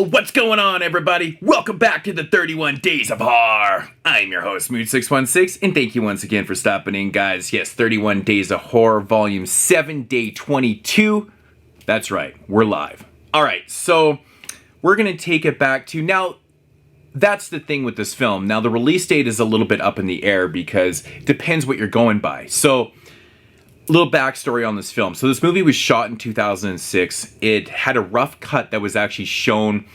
What's going on, everybody? Welcome back to the 31 Days of Horror. I'm your host, Mood616, and thank you once again for stopping in, guys. Yes, 31 Days of Horror, Volume 7, Day 22. That's right, we're live. Alright, so we're going to take it back to... Now, that's the thing with this film. Now, the release date is a little bit up in the air because it depends what you're going by. So... little backstory on this film. So this movie was shot in 2006. It had a rough cut that was actually shown,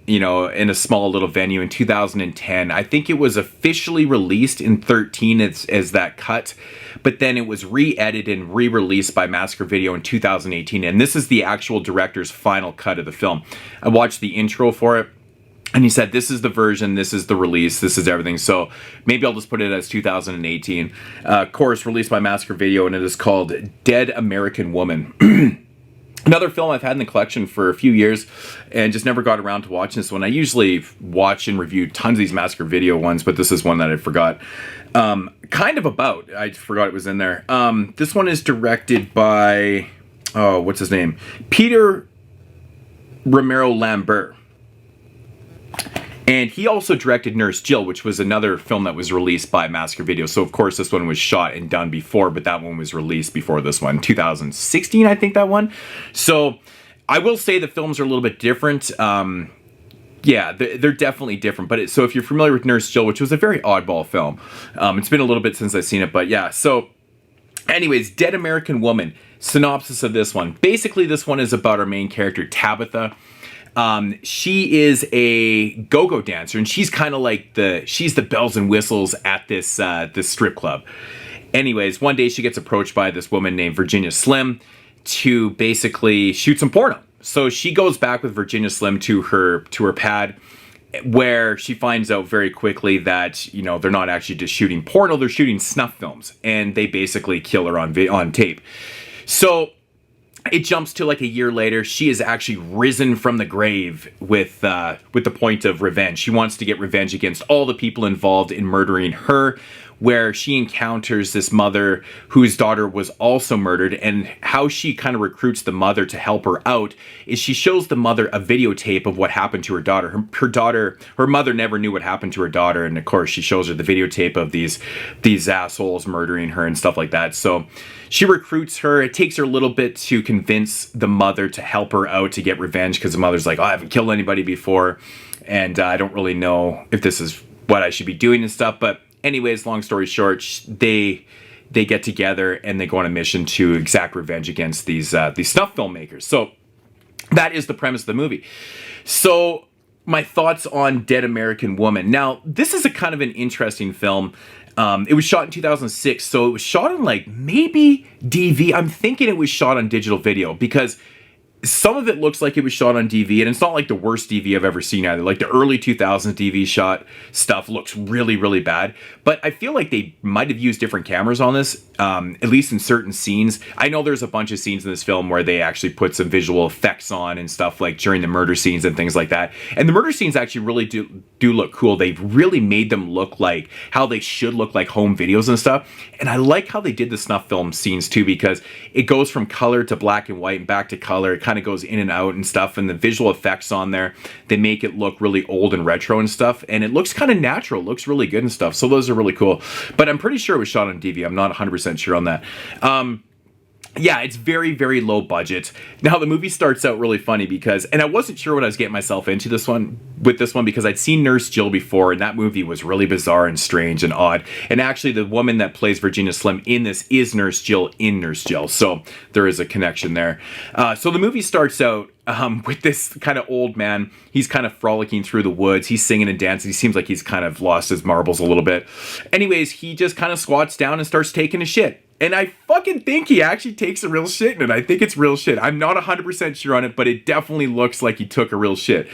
in a small little venue in 2010. I think it was officially released in 13 as that cut, but then it was re-edited and re-released by Massacre Video in 2018. And this is the actual director's final cut of the film. I watched the intro for it. And he said, this is the version, this is the release, this is everything. So maybe I'll just put it as 2018. Of course, released by Massacre Video, and it is called Dead American Woman. Another film I've had in the collection for a few years and just never got around to watching this one. I usually watch and review tons of these Massacre Video ones, but this is one that I forgot. I forgot it was in there. This one is directed by, what's his name? Peter Romero Lambert. And he also directed Nurse Jill, which was another film that was released by Massacre Video. So, of course, this one was shot and done before, but that one was released before this one. 2016, I think, that one. So, I will say the films are a little bit different. Yeah, they're definitely different. But so, if you're familiar with Nurse Jill, which was a very oddball film, it's been a little bit since I've seen it. But, yeah, so... anyways, Dead American Woman. Synopsis of this one. Basically, this one is about our main character, Tabitha. She is a go-go dancer, and she's kind of like she's the bells and whistles at this strip club. Anyways, one day she gets approached by this woman named Virginia Slim to basically shoot some porno. So she goes back with Virginia Slim to her pad, where she finds out very quickly that, they're not actually just shooting porno, they're shooting snuff films, and they basically kill her on tape. So it jumps to like a year later. She is actually risen from the grave with the point of revenge. She wants to get revenge against all the people involved in murdering her, where she encounters this mother whose daughter was also murdered, and how she kind of recruits the mother to help her out is she shows the mother a videotape of what happened to her daughter. Her mother never knew what happened to her daughter, and of course she shows her the videotape of these assholes murdering her and stuff like that. So she recruits her. It takes her a little bit to convince the mother to help her out to get revenge, because the mother's like, I haven't killed anybody before, and I don't really know if this is what I should be doing and stuff. But anyways, long story short, they get together and they go on a mission to exact revenge against these snuff filmmakers. So that is the premise of the movie. So my thoughts on Dead American Woman. Now, this is a kind of an interesting film. It was shot in 2006, so it was shot on maybe DV. I'm thinking it was shot on digital video, because some of it looks like it was shot on DV, and it's not like the worst DV I've ever seen either. Like the early 2000s DV shot stuff looks really, really bad. But I feel like they might have used different cameras on this, at least in certain scenes. I know there's a bunch of scenes in this film where they actually put some visual effects on and stuff, like during the murder scenes and things like that. And the murder scenes actually really do look cool. They've really made them look like how they should look, like home videos and stuff. And I like how they did the snuff film scenes too, because it goes from color to black and white and back to color. It kind of goes in and out and stuff, and the visual effects on there, they make it look really old and retro and stuff, and it looks kind of natural. It looks really good and stuff. So those are really cool. But I'm pretty sure it was shot on DV. I'm not 100% sure on that. Yeah, it's very, very low budget. Now, the movie starts out really funny because, and I wasn't sure what I was getting myself into with this one, because I'd seen Nurse Jill before, and that movie was really bizarre and strange and odd. And actually, the woman that plays Virginia Slim in this is Nurse Jill in Nurse Jill, so there is a connection there. So the movie starts out with this kind of old man. He's kind of frolicking through the woods. He's singing and dancing. He seems like he's kind of lost his marbles a little bit. Anyways, he just kind of squats down and starts taking a shit. And I fucking think he actually takes a real shit in it. I think it's real shit. I'm not 100% sure on it, but it definitely looks like he took a real shit.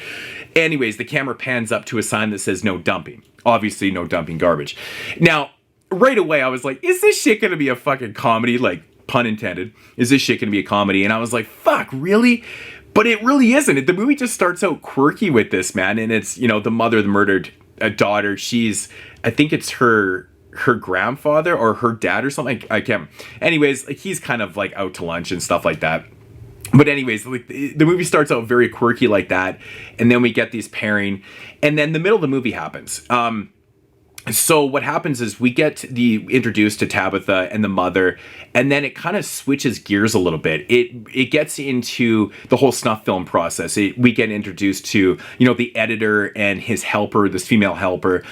Anyways, the camera pans up to a sign that says no dumping. Obviously, no dumping garbage. Now, right away, I was like, is this shit gonna be a fucking comedy? Like, pun intended. Is this shit gonna be a comedy? And I was like, fuck, really? But it really isn't. The movie just starts out quirky with this, man. And it's, the mother, the murdered daughter. I think it's her grandfather or her dad or something. I can't. Anyways, he's kind of like out to lunch and stuff like that. But anyways, like the movie starts out very quirky like that, and then we get these pairing, and then the middle of the movie happens. So what happens is we get introduced to Tabitha and the mother, and then it kind of switches gears a little bit. It gets into the whole snuff film process. We get introduced to, you know, the editor and his helper, this female helper.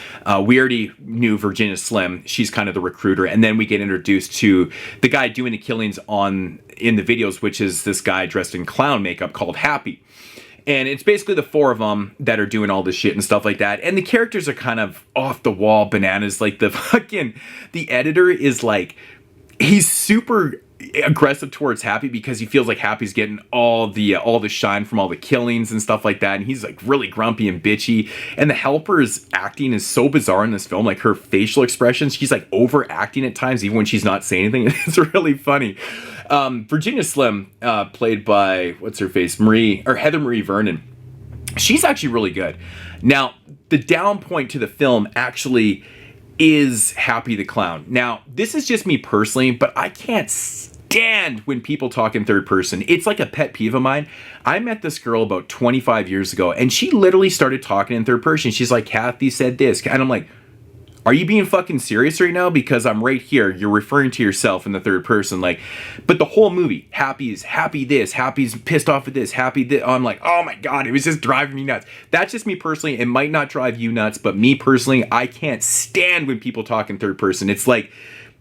We already knew Virginia Slim. She's kind of the recruiter, and then we get introduced to the guy doing the killings in the videos, which is this guy dressed in clown makeup called Happy. And it's basically the four of them that are doing all this shit and stuff like that. And the characters are kind of off the wall bananas. Like the editor is like, he's super aggressive towards Happy because he feels like Happy's getting all the shine from all the killings and stuff like that. And he's like really grumpy and bitchy. And the helper's acting is so bizarre in this film. Like her facial expressions, she's like overacting at times, even when she's not saying anything. It's really funny. Virginia Slim, played by, what's her face? Heather Marie Vernon. She's actually really good. Now, the down point to the film actually is Happy the Clown. Now, this is just me personally, but I can't stand when people talk in third person. It's like a pet peeve of mine. I met this girl about 25 years ago, and she literally started talking in third person. She's like, Kathy said this. And I'm like, are you being fucking serious right now? Because I'm right here. You're referring to yourself in the third person. Like, but the whole movie, Happy's happy this, Happy's pissed off at this, Happy this. I'm like, oh my God, it was just driving me nuts. That's just me personally. It might not drive you nuts, but me personally, I can't stand when people talk in third person. It's like,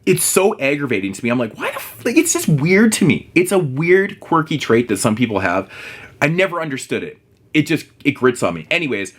it's so aggravating to me. I'm like, why the like, it's just weird to me. It's a weird, quirky trait that some people have. I never understood it. It grits on me. Anyways,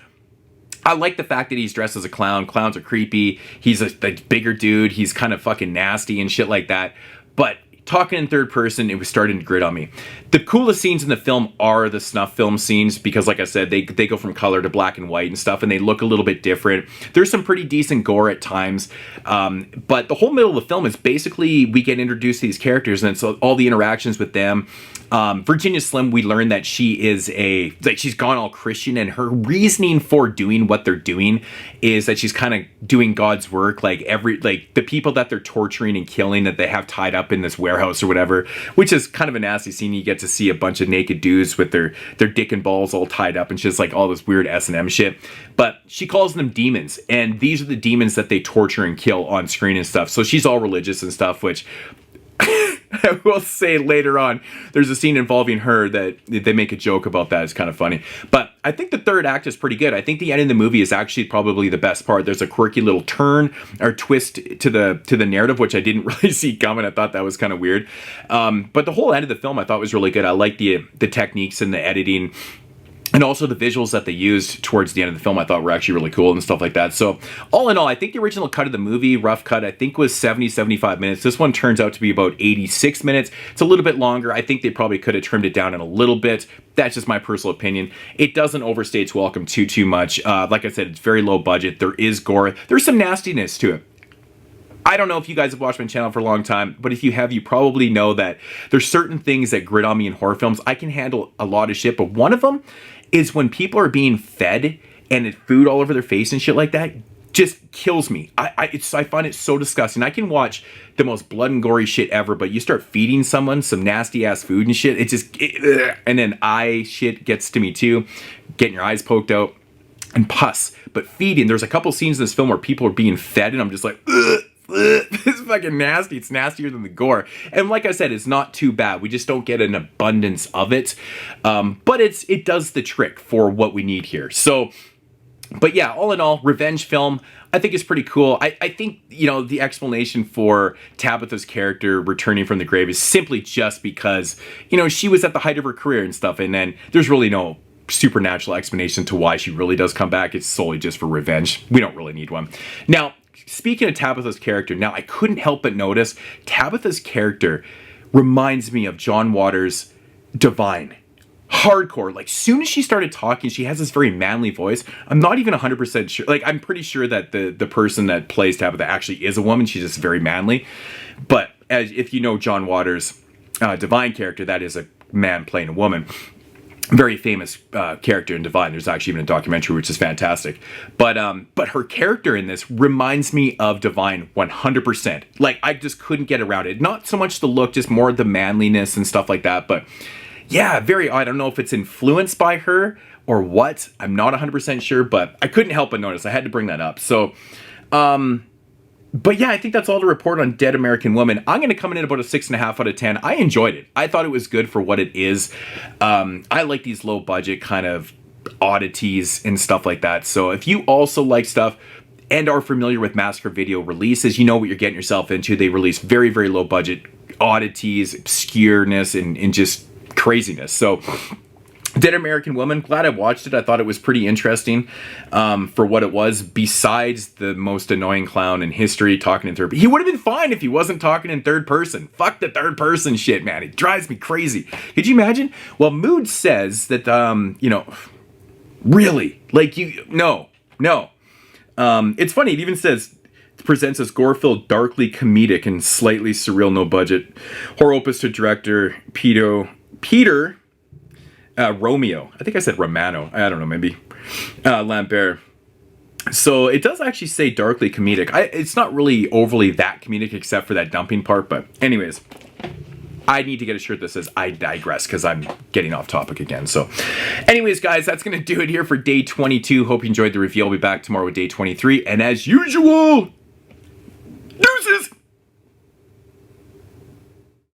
I like the fact that he's dressed as a clown. Clowns are creepy. He's a bigger dude. He's kind of fucking nasty and shit like that. But talking in third person, it was starting to grit on me. The coolest scenes in the film are the snuff film scenes because, like I said, they go from color to black and white and stuff, and they look a little bit different. There's some pretty decent gore at times, but the whole middle of the film is basically we get introduced to these characters, and so all the interactions with them. Virginia Slim, we learn that she is she's gone all Christian, and her reasoning for doing what they're doing is that she's kind of doing God's work. Like the people that they're torturing and killing that they have tied up in this warehouse or whatever, which is kind of a nasty scene. You get to see a bunch of naked dudes with their dick and balls all tied up and just like all this weird S&M shit. But she calls them demons, and these are the demons that they torture and kill on screen and stuff. So she's all religious and stuff, which I will say later on, there's a scene involving her that they make a joke about that. It's kind of funny. But I think the third act is pretty good. I think the end of the movie is actually probably the best part. There's a quirky little turn or twist to the narrative, which I didn't really see coming. I thought that was kind of weird. But the whole end of the film I thought was really good. I like the techniques and the editing. And also the visuals that they used towards the end of the film I thought were actually really cool and stuff like that. So all in all, I think the original cut of the movie, rough cut, I think was 75 minutes. This one turns out to be about 86 minutes. It's a little bit longer. I think they probably could have trimmed it down in a little bit. That's just my personal opinion. It doesn't overstay its welcome too much. Like I said, it's very low budget. There is gore. There's some nastiness to it. I don't know if you guys have watched my channel for a long time, but if you have, you probably know that there's certain things that grit on me in horror films. I can handle a lot of shit, but one of them is when people are being fed and it's food all over their face and shit like that. Just kills me. I find it so disgusting. I can watch the most blood and gory shit ever, but you start feeding someone some nasty ass food and shit, and then eye shit gets to me too. Getting your eyes poked out and pus. But feeding, there's a couple scenes in this film where people are being fed and I'm just like, ugh. It's fucking nasty. It's nastier than the gore. And like I said, it's not too bad. We just don't get an abundance of it. But it does the trick for what we need here. So, but yeah, all in all, revenge film, I think is pretty cool. I think, you know, the explanation for Tabitha's character returning from the grave is simply just because, you know, she was at the height of her career and stuff. And then there's really no supernatural explanation to why she really does come back. It's solely just for revenge. We don't really need one. Now, speaking of Tabitha's character, now I couldn't help but notice Tabitha's character reminds me of John Waters' Divine. Hardcore. Like, soon as she started talking, she has this very manly voice. I'm not even 100% sure. Like, I'm pretty sure that the person that plays Tabitha actually is a woman. She's just very manly. But if you know John Waters' Divine character, that is a man playing a woman. Very famous character in Divine. There's actually even a documentary, which is fantastic. But her character in this reminds me of Divine 100%. Like, I just couldn't get around it. Not so much the look, just more the manliness and stuff like that. But yeah, very odd. I don't know if it's influenced by her or what. I'm not 100% sure, but I couldn't help but notice. I had to bring that up. So, but yeah, I think that's all to report on Dead American Woman. I'm going to come in at about a 6.5 out of 10. I enjoyed it. I thought it was good for what it is. I like these low budget kind of oddities and stuff like that. So if you also like stuff and are familiar with Massacre Video releases, you know what you're getting yourself into. They release very, very low budget oddities, obscureness, and just craziness. So Dead American Woman, glad I watched it. I thought it was pretty interesting for what it was, besides the most annoying clown in history talking in third person. He would have been fine if he wasn't talking in third person. Fuck the third person shit, man. It drives me crazy. Could you imagine? Well, Mood says that, you know, really? Like, no. It's funny, it even says, presents as gore-filled, darkly comedic, and slightly surreal, no-budget horror opus to director Peter Romeo. I think I said Romano. I don't know, maybe. Lambert. So it does actually say darkly comedic. It's not really overly that comedic except for that dumping part, but anyways. I need to get a shirt that says I digress because I'm getting off topic again. So anyways, guys, that's going to do it here for day 22. Hope you enjoyed the review. I'll be back tomorrow with day 23. And as usual,